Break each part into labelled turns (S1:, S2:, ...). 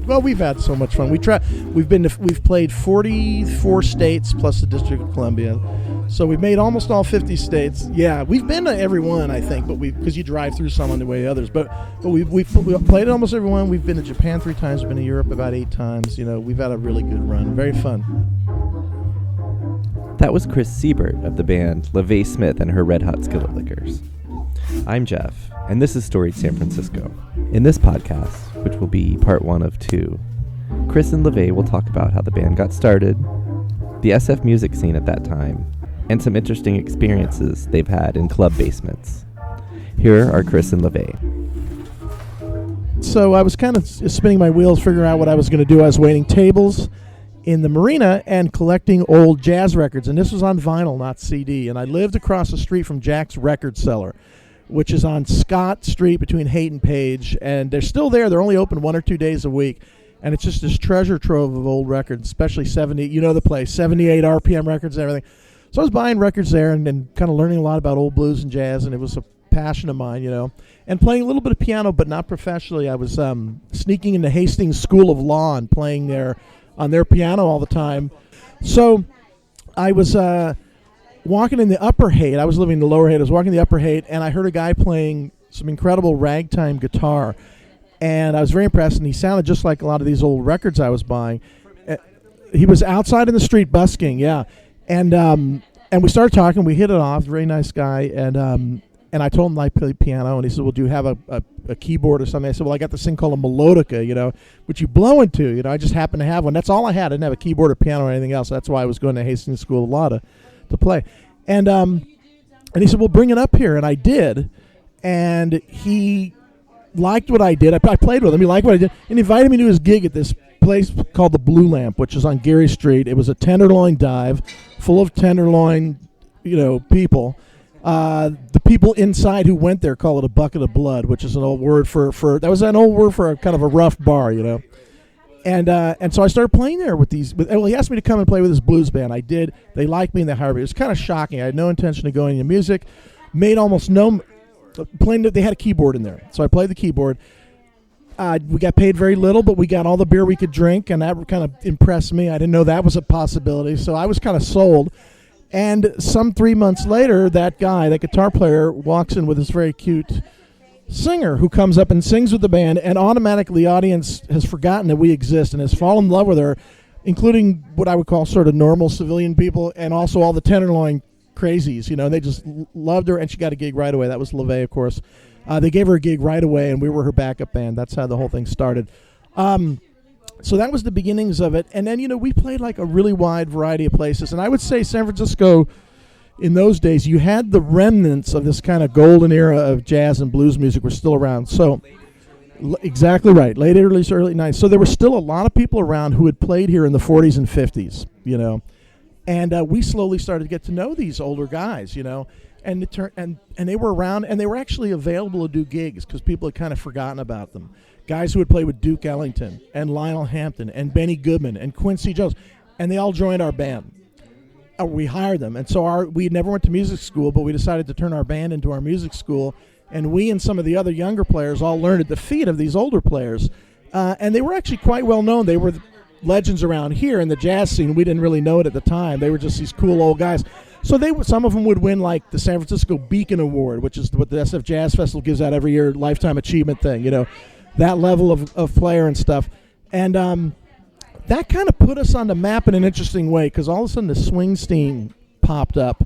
S1: Well, we've had so much fun. We've played 44 states plus the District of Columbia, so we've made almost all 50 states. Yeah, we've been to every one, I think, but because you drive through some on the way to others. But we've played almost every one. We've been to Japan 3 times. We've been to Europe about 8 times. You know, we've had a really good run. Very fun.
S2: That was Chris Siebert of the band Lavay Smith and her Red Hot Skillet Lickers. I'm Jeff, and this is Storied San Francisco. In this podcast, which will be part 1 of 2, Chris and Lavay will talk about how the band got started, the SF music scene at that time, and some interesting experiences they've had in club basements. Here are Chris and Lavay.
S1: So I was kind of spinning my wheels, figuring out what I was going to do. I was waiting tables in the marina and collecting old jazz records, and this was on vinyl, not CD. And I lived across the street from Jack's Record Cellar, which is on Scott Street between Haight and Page, and they're still there. They're only open 1 or 2 days a week, and it's just this treasure trove of old records, especially 70, you know the place, 78 RPM records and everything. So I was buying records there and kind of learning a lot about old blues and jazz, and it was a passion of mine, you know, and playing a little bit of piano, but not professionally. I was sneaking into Hastings School of Law and playing there on their piano all the time. So I was walking in the Upper Haight. I was living in the Lower Haight. I was walking in the Upper Haight, and I heard a guy playing some incredible ragtime guitar, and I was very impressed, and he sounded just like a lot of these old records I was buying. He was outside in the street busking, yeah, and we started talking. We hit it off. Very nice guy, and I told him I play piano, and he said, well, do you have a keyboard or something? I said, well, I got this thing called a melodica, you know, which you blow into. You know, I just happened to have one. That's all I had. I didn't have a keyboard or piano or anything else. That's why I was going to Hastings School of Law to play. And he said, well, bring it up here. And I did. And he liked what I did. I played with him. He liked what I did. And he invited me to his gig at this place called the Blue Lamp, which is on Geary Street. It was a tenderloin dive full of tenderloin, you know, people. The people inside who went there call it a bucket of blood, which is an old word for that was an old word for a kind of a rough bar, you know. And so I started playing there with these. Well, he asked me to come and play with his blues band. I did. They liked me and they hired me. It was kind of shocking. I had no intention of going into music. Made almost no playing. They had a keyboard in there, so I played the keyboard. We got paid very little, but we got all the beer we could drink, and that kind of impressed me. I didn't know that was a possibility, so I was kind of sold. And some 3 months later, that guy, that guitar player, walks in with this very cute singer who comes up and sings with the band, and automatically the audience has forgotten that we exist and has fallen in love with her, including what I would call sort of normal civilian people and also all the tenderloin crazies. You know, they just loved her, and she got a gig right away. That was Lavay, of course. They gave her a gig right away, and we were her backup band. That's how the whole thing started. So that was the beginnings of it. And then, you know, we played like a really wide variety of places. And I would say San Francisco, in those days, you had the remnants of this kind of golden era of jazz and blues music were still around. So, exactly right, late 80s, early 90s. So there were still a lot of people around who had played here in the 40s and 50s, you know. And we slowly started to get to know these older guys, you know. And they were around, and they were actually available to do gigs because people had kind of forgotten about them. Guys who had played with Duke Ellington and Lionel Hampton and Benny Goodman and Quincy Jones, and they all joined our band. We hired them, and so we never went to music school, but we decided to turn our band into our music school, and we and some of the other younger players all learned at the feet of these older players, and they were actually quite well known. They were legends around here in the jazz scene. We didn't really know it at the time. They were just these cool old guys. So some of them would win like the San Francisco Beacon Award, which is what the SF Jazz Festival gives out every year, lifetime achievement thing, you know. That level of player and stuff. And that kind of put us on the map in an interesting way because all of a sudden the swing scene popped up.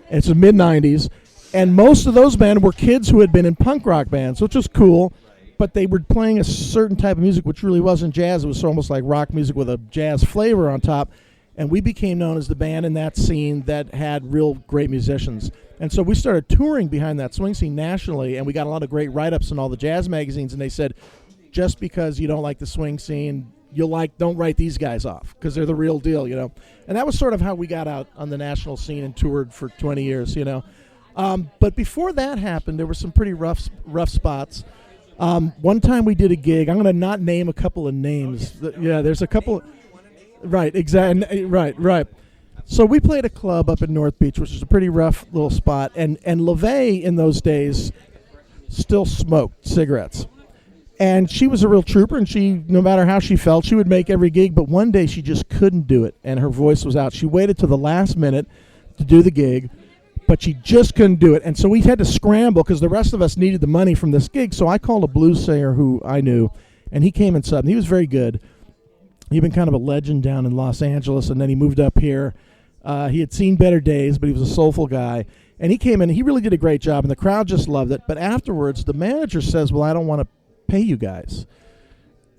S1: It's the mid-'90s. And most of those bands were kids who had been in punk rock bands, which was cool. But they were playing a certain type of music which really wasn't jazz. It was almost like rock music with a jazz flavor on top. And we became known as the band in that scene that had real great musicians. And so we started touring behind that swing scene nationally, and we got a lot of great write-ups in all the jazz magazines, and they said, just because you don't like the swing scene, don't write these guys off, because they're the real deal, you know. And that was sort of how we got out on the national scene and toured for 20 years, you know. But before that happened, there were some pretty rough spots. One time we did a gig. I'm going to not name a couple of names. Yeah, there's a couple. Right, exactly. Right. So we played a club up in North Beach, which is a pretty rough little spot. And Lavay in those days, still smoked cigarettes. And she was a real trooper, and she, no matter how she felt, she would make every gig. But one day she just couldn't do it, and her voice was out. She waited till the last minute to do the gig, but she just couldn't do it. And so we had to scramble because the rest of us needed the money from this gig. So I called a blues singer who I knew, and he came and subbed. He was very good. He'd been kind of a legend down in Los Angeles, and then he moved up here. He had seen better days, but he was a soulful guy. And he came in, and he really did a great job, and the crowd just loved it. But afterwards, the manager says, well, I don't want to pay you guys.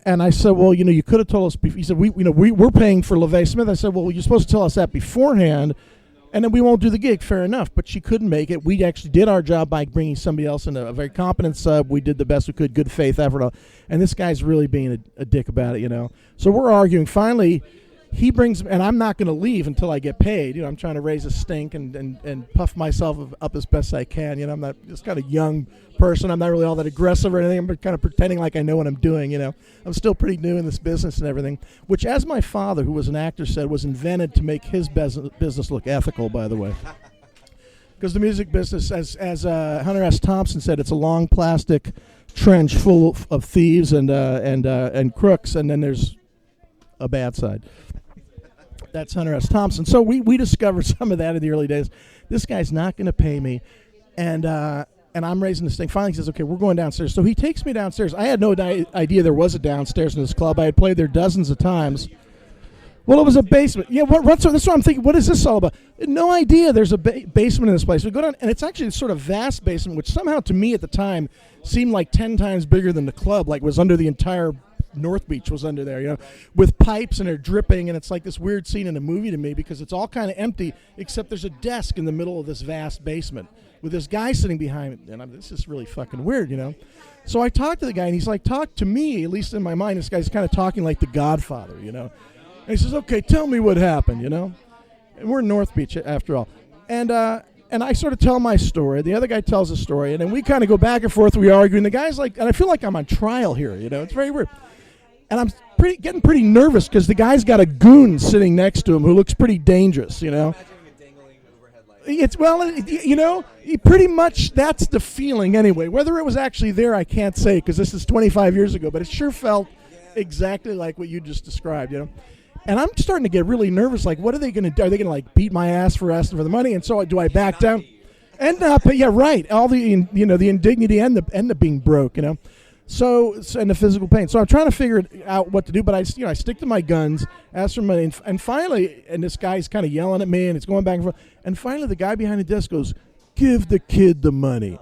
S1: And I said, well, you could have told us before. He said, we're paying for Lavay Smith. I said, well, you're supposed to tell us that beforehand, and then we won't do the gig. Fair enough. But she couldn't make it. We actually did our job by bringing somebody else in, a very competent sub. We did the best we could, good faith effort. And this guy's really being a dick about it, So we're arguing. Finally, he brings, and I'm not going to leave until I get paid. I'm trying to raise a stink and puff myself up as best I can. I'm not just kind of young person. I'm not really all that aggressive or anything. I'm kind of pretending like I know what I'm doing. I'm still pretty new in this business and everything, which, as my father, who was an actor, said, was invented to make his business look ethical, by the way. Because the music business, as Hunter S. Thompson said, it's a long plastic trench full of thieves and crooks, and then there's a bad side. That's Hunter S. Thompson. So we discovered some of that in the early days. This guy's not going to pay me, and I'm raising this thing. Finally, he says, "Okay, we're going downstairs." So he takes me downstairs. I had no idea there was a downstairs in this club. I had played there dozens of times. Well, it was a basement. Yeah, that's what I'm thinking. What is this all about? No idea. There's a basement in this place. We go down, and it's actually a sort of vast basement, which somehow to me at the time seemed like 10 times bigger than the club. Like it was under the entire North Beach was under there, with pipes, and they're dripping, and it's like this weird scene in a movie to me because it's all kind of empty except there's a desk in the middle of this vast basement with this guy sitting behind it, and this is really fucking weird, So I talked to the guy, and he's like, talk to me, at least in my mind, this guy's kind of talking like the Godfather, And he says, okay, tell me what happened, And we're in North Beach after all. And I sort of tell my story. The other guy tells a story, and then we kind of go back and forth. We argue, and the guy's like, and I feel like I'm on trial here, It's very weird. And I'm getting pretty nervous because the guy's got a goon sitting next to him who looks pretty dangerous, It's pretty much that's the feeling anyway. Whether it was actually there, I can't say because this is 25 years ago, but it sure felt exactly like what you just described, And I'm starting to get really nervous. Like, what are they going to do? Are they going to beat my ass for asking for the money? And so do I back down? And not pay? Yeah, right. All the the indignity and the being broke, So and the physical pain. So I'm trying to figure out what to do, but I stick to my guns, ask for money, and finally, and this guy's kind of yelling at me, and it's going back and forth. And finally, the guy behind the desk goes, "Give the kid the money."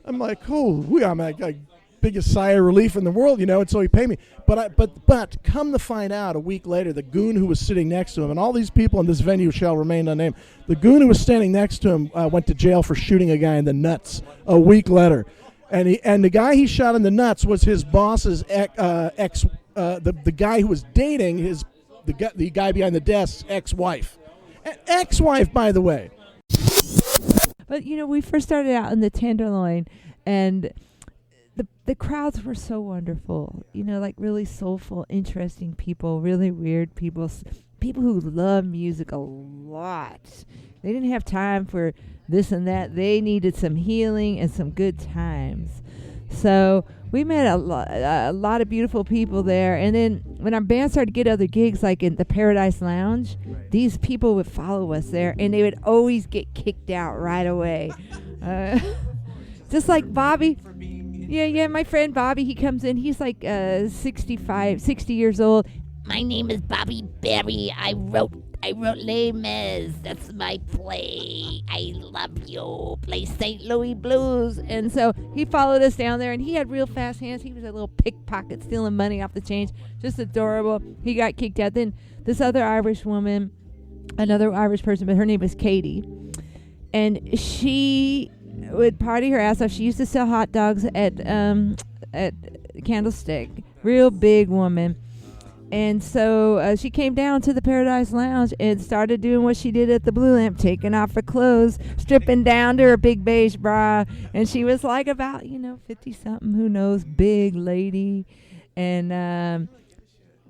S1: I'm like, "Oh, I'm like biggest sigh of relief in the world, And so he paid me. But come to find out, a week later, the goon who was sitting next to him, and all these people in this venue shall remain unnamed. The goon who was standing next to him went to jail for shooting a guy in the nuts a week later. And the guy he shot in the nuts was his boss's ex, the guy who was dating the guy behind the desk's ex-wife. Ex-wife, by the way.
S3: But we first started out in the Tenderloin, and the crowds were so wonderful. Like really soulful, interesting people, really weird people who love music a lot. They didn't have time for this and that. They needed some healing and some good times. So we met a lot of beautiful people there. And then when our band started to get other gigs, like in the Paradise Lounge, these people would follow us there, and they would always get kicked out right away. Just like Bobby. Yeah, my friend Bobby, he comes in. He's like 60 years old.
S4: My name is Bobby Berry. I wrote Les Mis. That's my play. I love you. Play St. Louis Blues.
S3: And so he followed us down there, and he had real fast hands. He was a little pickpocket, stealing money off the change. Just adorable. He got kicked out. Then this other Irish woman, another Irish person, but her name was Katie. And she would party her ass off. She used to sell hot dogs at Candlestick. Real big woman. And so she came down to the Paradise Lounge and started doing what she did at the Blue Lamp, taking off her clothes, stripping down to her big beige bra. And she was like about, 50-something, who knows, big lady. And,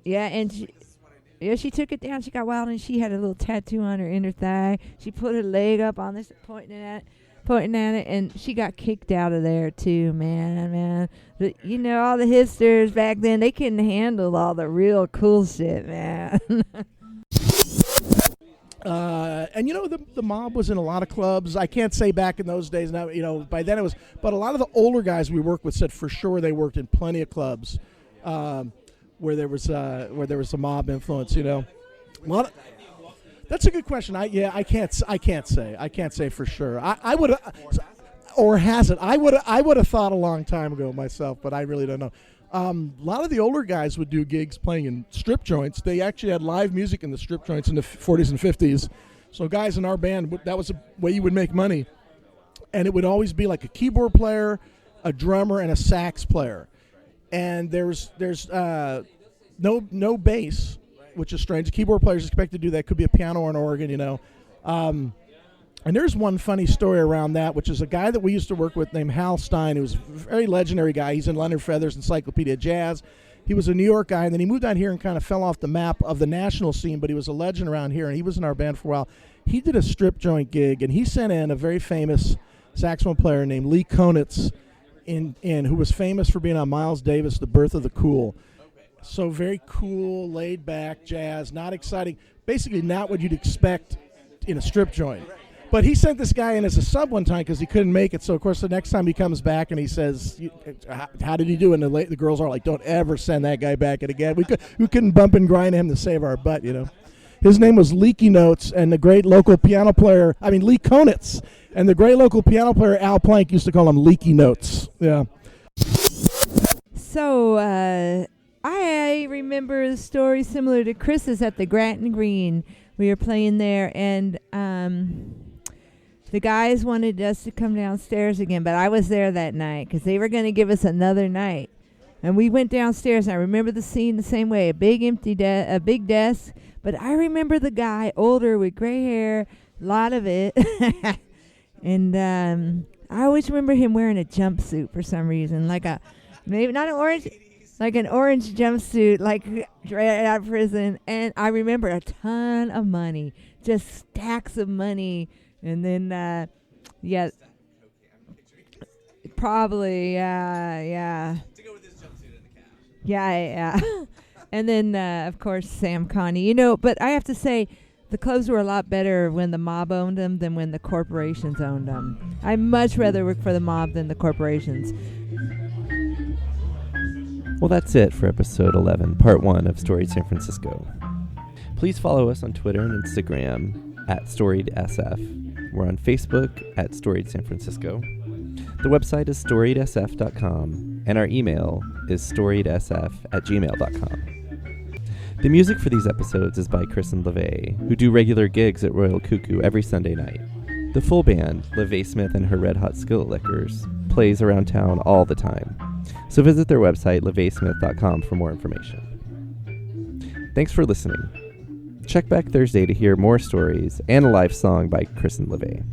S3: she took it down. She got wild, and she had a little tattoo on her inner thigh. She put her leg up on this, pointing it at. pointing at it, and she got kicked out of there too, man. You know, all the hipsters back then, they couldn't handle all the real cool shit, man.
S1: And the mob was in a lot of clubs. I can't say back in those days. Now, by then it was. But a lot of the older guys we worked with said for sure they worked in plenty of clubs where there was a mob influence. That's a good question. I can't say for sure. I would, or has it? I would have thought a long time ago myself, but I really don't know. A lot of the older guys would do gigs playing in strip joints. They actually had live music in the strip joints in the 40s and 50s. So guys in our band, that was a way you would make money. And it would always be like a keyboard player, a drummer, and a sax player. And there's no bass, which is strange. A keyboard player is expected to do that. Could be a piano or an organ, And there's one funny story around that, which is a guy that we used to work with named Hal Stein, who's a very legendary guy. He's in Leonard Feather's Encyclopedia of Jazz. He was a New York guy, and then he moved out here and kind of fell off the map of the national scene, but he was a legend around here, and he was in our band for a while. He did a strip joint gig, and he sent in a very famous saxophone player named Lee Konitz, who was famous for being on Miles Davis' The Birth of the Cool. So very cool, laid-back jazz, not exciting, basically not what you'd expect in a strip joint. But he sent this guy in as a sub one time because he couldn't make it. So, of course, the next time he comes back and he says, how did he do? And the girls are like, don't ever send that guy back in again. We couldn't bump and grind him to save our butt, His name was Leaky Notes, and the great local piano player, Lee Konitz, and the great local piano player, Al Plank, used to call him Leaky Notes. Yeah.
S3: So, I remember the story similar to Chris's at the Grattan Green. We were playing there, and the guys wanted us to come downstairs again, but I was there that night because they were going to give us another night. And we went downstairs, and I remember the scene the same way, a big desk. But I remember the guy, older with gray hair, a lot of it. And I always remember him wearing a jumpsuit for some reason, maybe not an orange, like an orange jumpsuit, like right out of prison. And I remember a ton of money, just stacks of money. And then, probably, yeah. To go with this jumpsuit in the couch. Yeah. And then, of course, Sam Connie. But I have to say, the clubs were a lot better when the mob owned them than when the corporations owned them. I'd much rather work for the mob than the corporations.
S2: Well, that's it for episode 11, part 1 of Storied San Francisco. Please follow us on Twitter and Instagram @StoriedSF. We're on Facebook @Storied San Francisco. The website is storiedsf.com, and our email is storiedsf@gmail.com. The music for these episodes is by Chris and Lavay, who do regular gigs at Royal Cuckoo every Sunday night. The full band, Lavay Smith and her Red Hot Skillet Lickers, plays around town all the time. So visit their website, lavaysmith.com, for more information. Thanks for listening. Check back Thursday to hear more stories and a live song by Chris and Lavay.